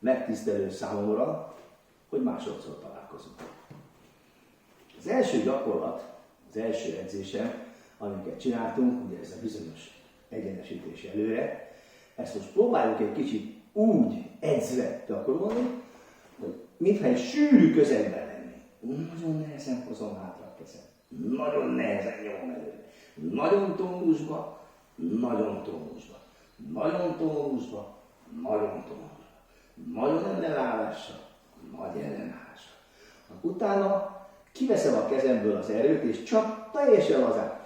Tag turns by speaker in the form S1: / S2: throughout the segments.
S1: megtisztelő számomra, hogy másodszor találkozunk. Az első gyakorlat, az első edzésem, amiket csináltunk, ugye ez a bizonyos egyenesítés előre, ezt most próbáljuk egy kicsit úgy edzve gyakorolni, hogy mintha egy sűrű közegben lenni. Nagyon nehezen hozom hátra a kezem. Nagyon nehezen nyomom előre. Nagyon tónusba, nagyon tónusba. Nagyon tónusba, nagyon tónusba. Nagyon ellenállással, nagy ellenállással. Utána kiveszem a kezemből az erőt, és csak teljesen lazán.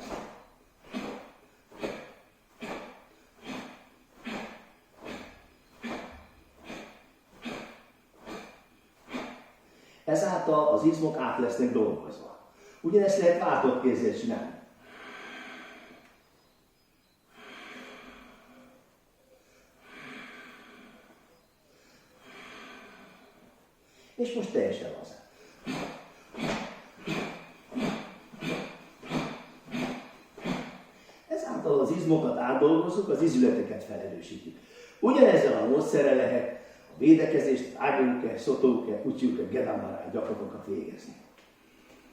S1: Ezáltal az izmok át lesznek dolgozva. Ugyanezt lehet váltott kézzel csinálni. És most teljesen lazán. Ezáltal az izmokat átdolgozzuk, az izületeket felerősítjük. Ugyanezzel a módszerrel lehet a védekezést, ágyuke, szotóke, kutyuke, gedambaráj gyakorlatokat végezni.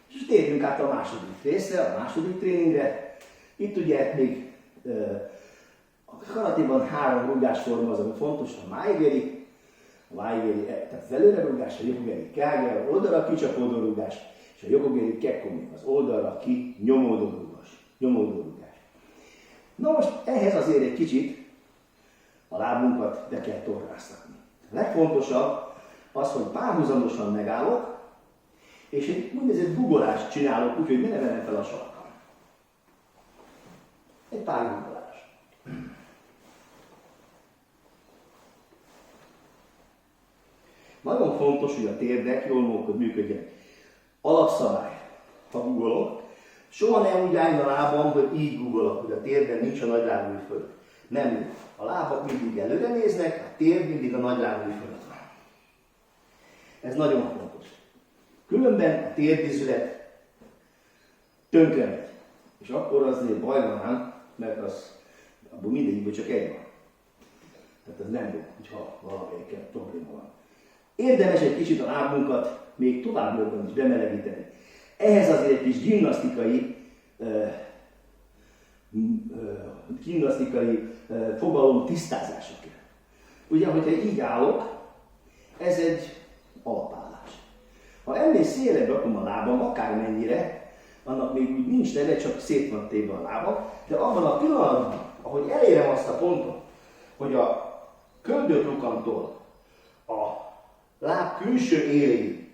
S1: És térjünk át a második részre, a második tréningre. Itt ugye még a karatéban 3 rúgásforma az, ami fontos, a maigeri, tehát az előrerúgás, a yokogeri kage, az oldalra kicsapódó rúgás, és a yokogeri kekkomi, az oldalra ki nyomódó rúgás. Na most ehhez azért egy kicsit a lábunkat be kell torráztatni. A legfontosabb az, hogy párhuzamosan megállok, és egy úgynevezett gugolást csinálok, úgyhogy ne emelem fel a sarkam. Egy pár gugolás. Nagyon fontos, hogy a térdek jól működjenek. Alapszabály, ha gugolok, soha nem úgy álljon a lábam, hogy így gugolok, hogy a térden nincs a nagylábúj fölött. Nem, a lábak mindig előre néznek, a térd mindig a nagylábúj fölött van. Ez nagyon fontos. Különben a térdizület tönkre megy. És akkor azért baj van ám, mert abból mindegyikből csak egy van. Tehát ez nem jó, hogyha valamelyikkel probléma van. Érdemes egy kicsit a lábunkat még tovább jobban is bemelegíteni. Ehhez azért egy kis gimnasztikai fogalom tisztázása kell. Ugye, hogyha így állok, ez egy alapállás. Ha ennél szélebb rakom a lábam, akármennyire, annak még úgy nincs neve, csak szét van téve a lábam, de abban a pillanatban, ahogy elérem azt a pontot, hogy a köldöklukamtól a láb külső éléig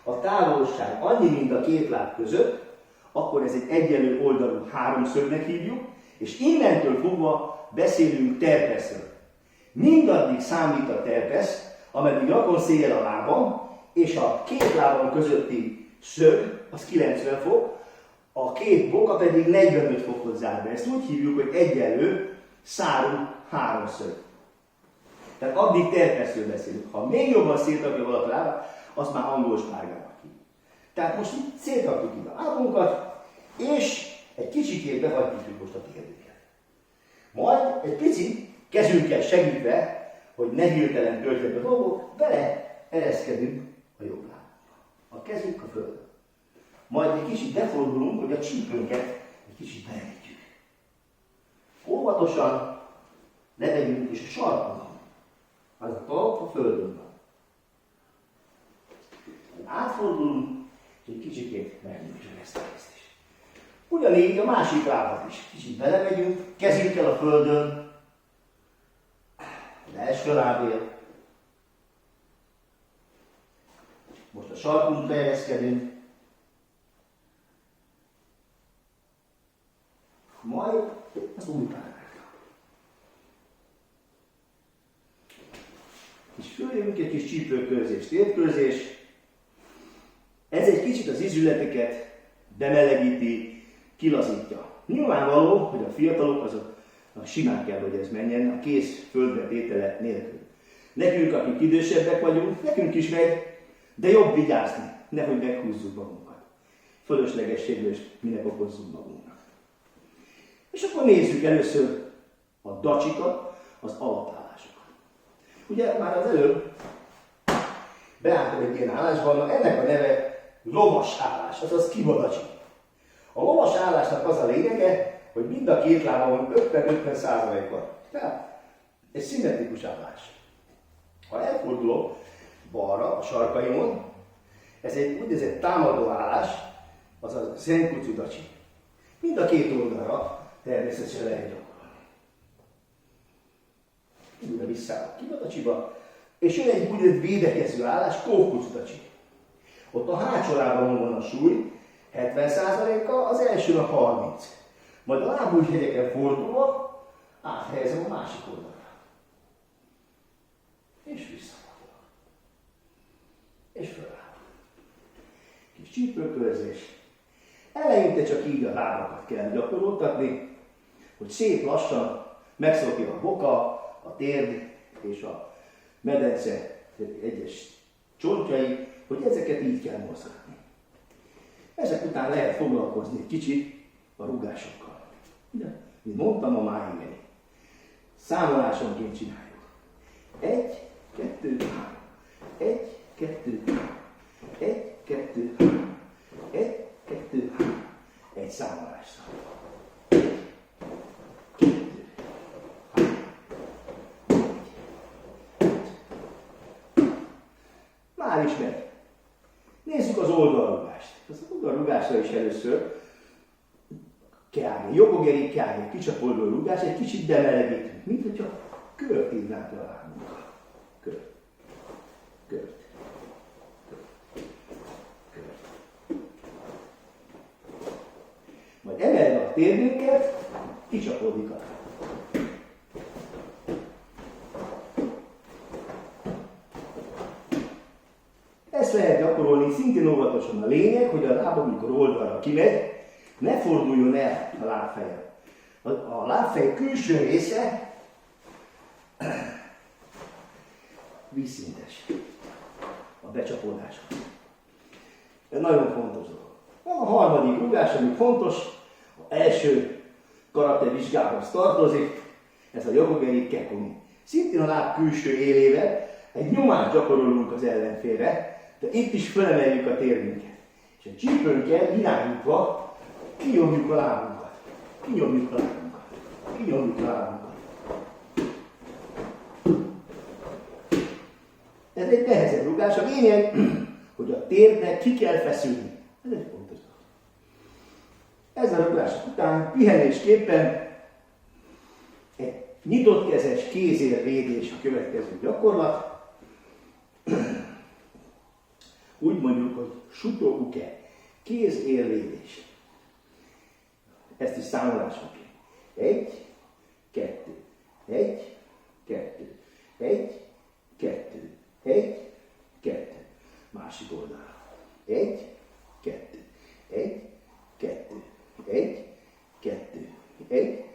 S1: a távolság annyi, mint a két láb között, akkor ez egy egyenlő oldalú háromszögnek hívjuk, és innentől fogva beszélünk terpeszről. Mindaddig számít a terpesz, ameddig rakon széjjel a lábam, és a két lábam közötti szög, az 90 fok, a két boka pedig 45 fokot zár be. Ezt úgy hívjuk, hogy egyenlő szárú háromszög. Tehát addig terpeszről beszélünk. Ha még jobban szétrakja valaki lábát, azt már angol spárgának hívjuk. Tehát most itt szétrakjuk ide a lábunkat, és egy kicsikét behagyjuk most a térdünket. Majd egy picit kezünkkel segítve, hogy ne hirtelen történnek a dolgok, bele ereszkedünk a jobb lábunkba. A kezünk a földön. Majd egy kicsit befordulunk, hogy a csípőnket egy kicsit beemítjük. Óvatosan levegyünk, és a sarkunkon. Az a talp a földön van. Átfordulunk, és egy kicsikét megnyújtjuk ezt a részt is. Ugyanígy a másik lábat is. Kicsit belemegyünk, kezünkkel a földön, az első lábél. Most a sarkunkra ereszkedünk. Majd az új párákra. És följövünk egy kis csípőkörzés, térkörzés. Ez egy kicsit az izületeket bemelegíti, kilazítja. Nyilvánvaló, hogy a fiatalok azok simán kell, hogy ez menjen, a kész földre tétele nélkül. Nekünk, akik idősebbek vagyunk, nekünk is megy, de jobb vigyázni, nehogy meghúzzuk magunkat. Fölöslegességről is minek okozzunk magunknak. És akkor nézzük először a dacsikat, az alapállásokat. Ugye már az előbb beálltam egy ilyen állásban, ennek a neve lovas állás, azaz kivadacsi. A lovas állásnak az a lényege, hogy mind a két lábamon 50-50% van. Tehát egy szimmetrikus állás. Ha elfordulok balra a sarkaimon, ez egy úgynevezett támadó állás, azaz Zenkucu dachi. Mind a két oldalra természetesen lehet gyakorolni. Újra visszállok kivadacsiba, és jön egy úgynevezett védekező állás, Kofukucu dachi. Ott a hátsó lábamon van a súly, 70%-a, az elsőn a 30%. Majd a lábújhegyeken fordulva áthelyezem a másik oldalra. És visszafordulok. És fölállok. Kis csípőkörzés. Eleinte csak így a lábakat kell gyakoroltatni, hogy szép lassan megszokja a boka, a térd és a medence egyes csontjai, hogy ezeket így kell mozgatni. Ezek után lehet foglalkozni egy kicsit a rúgásokkal. Mint mondtam, a májimeni. Számolásonként csináljuk. 1, 2, 3. 1, 2, 3. 1, 2, 3. 1, 2, 3. Egy számolásra. 1, 2, 3. Már is megy. Nézzük az oldalrúgást. Az oldalrúgásra is először keágé, jogogeri keágé, kicsapoló rúgás, egy kicsit bemelegítünk, mint hogyha kört írnánk le a lábunkkal. Kört. Kört. Kört. Majd emelve a térnünket, kicsapódik a láb. Ezt lehet gyakorolni, szintén óvatosan. A lényeg, hogy a láb, amikor oldalra kimegy, ne forduljon el a lábfeje. A lábfej külső része vízszintes a becsapódáshoz. Ez nagyon fontos dolog. Van a harmadik rúgás, ami fontos, az első karate vizsgához tartozik, ez a jogogeri kekumi. Szintén a láb külső élével egy nyomást gyakorolunk az ellenfélre, de itt is felemeljük a térünket. És a csípőnkkel irányítva kinyomjuk a lábunkat. Kinyomjuk a lábunkat. Kinyomjuk a lábunkat. Ez egy nehezebb rúgás. A lényeg, hogy a térnek ki kell feszülni. Ez egy fontos dolog. Ezzel a rúgások után pihenésképpen egy nyitott kezes kézérvédés a következő gyakorlat. Úgy mondjuk, hogy suto-uke, kézérvédés. Ezt is számolásonként. 1, 2, 1, 2, 1, 2, 1, 2. Másik oldalra. 1, 2, 1, 2, 1, 2, 1,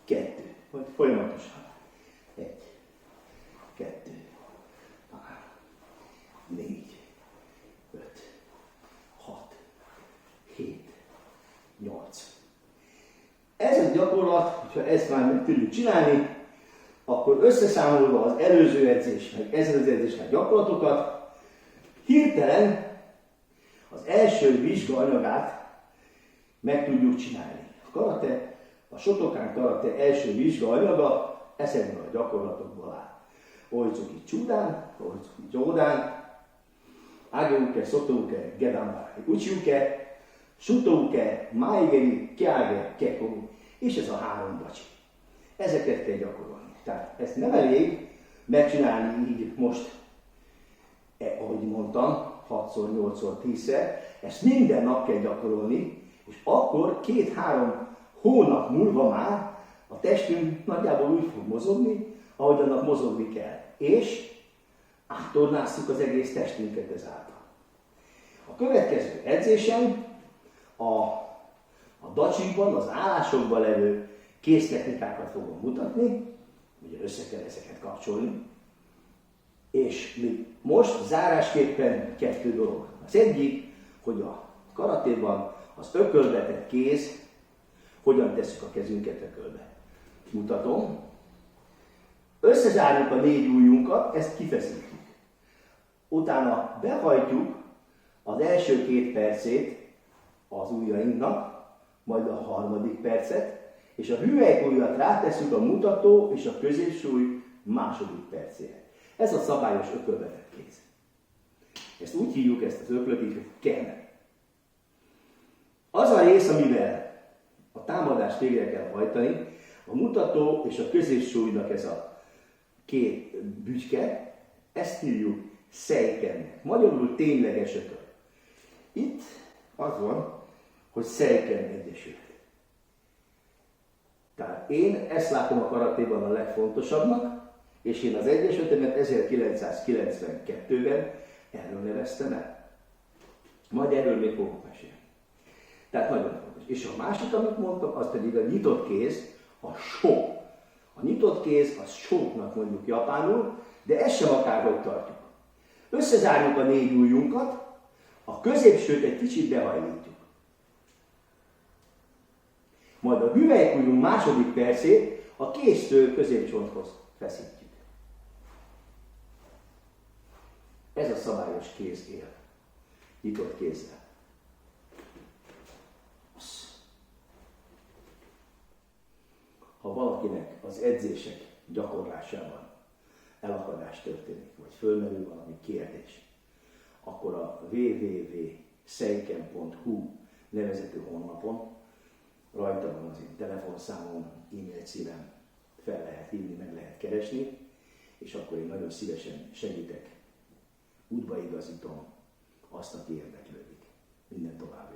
S1: 2. Vagy folyamatosan. 1, 2, 3, 4, 5, 6, 7, 8. Ez a gyakorlat, ha ezt már meg tudjuk csinálni, akkor összeszámolva az előző edzés, meg ezen az edzésnek gyakorlatokat, hirtelen az első vizsgaanyagát meg tudjuk csinálni. A karate, a Shotokan karate első vizsgaanyaga ezekből a gyakorlatokból áll. Oizuki Chūdan, Oizuki Jōdan, Age-uke, Soto-uke, Gedanbari, Uchi-uke, Shuto-uke, Maigeri, Kyage, Kekumi, és ez a 3 dachi. Ezeket kell gyakorolni. Tehát ezt nem elég megcsinálni így most, ahogy mondtam, 6-szor, 8-szor, 10-szer, ezt minden nap kell gyakorolni, és akkor 2-3 hónap múlva már a testünk nagyjából úgy fog mozogni, ahogy annak mozogni kell. És áttornázzuk az egész testünket ezáltal. A következő edzésen a dacsikban, az állásokban levő kéztechnikákat fogom mutatni, ugye össze kell ezeket kapcsolni, és még most zárásképpen 2 dolog. Az egyik, hogy a karatéban az ökölbe kéz, hogyan tesszük a kezünket ökölbe. Mutatom. Összezárjuk a 4 ujjunkat, ezt kifeszítjük. utána behajtjuk az első 2 percét az ujjainknak, majd a harmadik percet, és a hüvelykujjat rátesszük a mutató és a középsúly második percére. Ez a szabályos ökölvetett kéz. Ezt úgy hívjuk, ezt az öklöt így, hogy ken. Az a rész, amivel a támadást végre kell hajtani, a mutató és a középsúlynak ez a 2 bütyke, ezt hívjuk szejkennek. Magyarul tényleges ököl. Itt az van, hogy szejken egyesület. Tehát én ezt látom a karatéban a legfontosabbnak, és én az egyesületemet 1992-ben erről neveztem el. Majd erről még fogok mesélni. Tehát nagyon fontos. És a másik, amit mondtam, az pedig a nyitott kéz, a sho. A nyitott kéz, az shóknak mondjuk japánul, de ezt sem akárhogy tartjuk. Összezárjuk a 4 ujjunkat, a középsőt egy kicsit behajlítjuk. Majd a hüvelykujjunk második percét a kéztől középcsonthoz feszítjük. Ez a szabályos kéz él. Nyitott kézzel. Ha valakinek az edzések gyakorlásában elakadás történik, vagy fölmerül valami kérdés, akkor a www.seiken.hu nevezetű honlapon rajta van az én telefonszámom, e-mail címem, fel lehet hívni, meg lehet keresni, és akkor én nagyon szívesen segítek, útbaigazítom azt, aki érdeklődik. Minden további.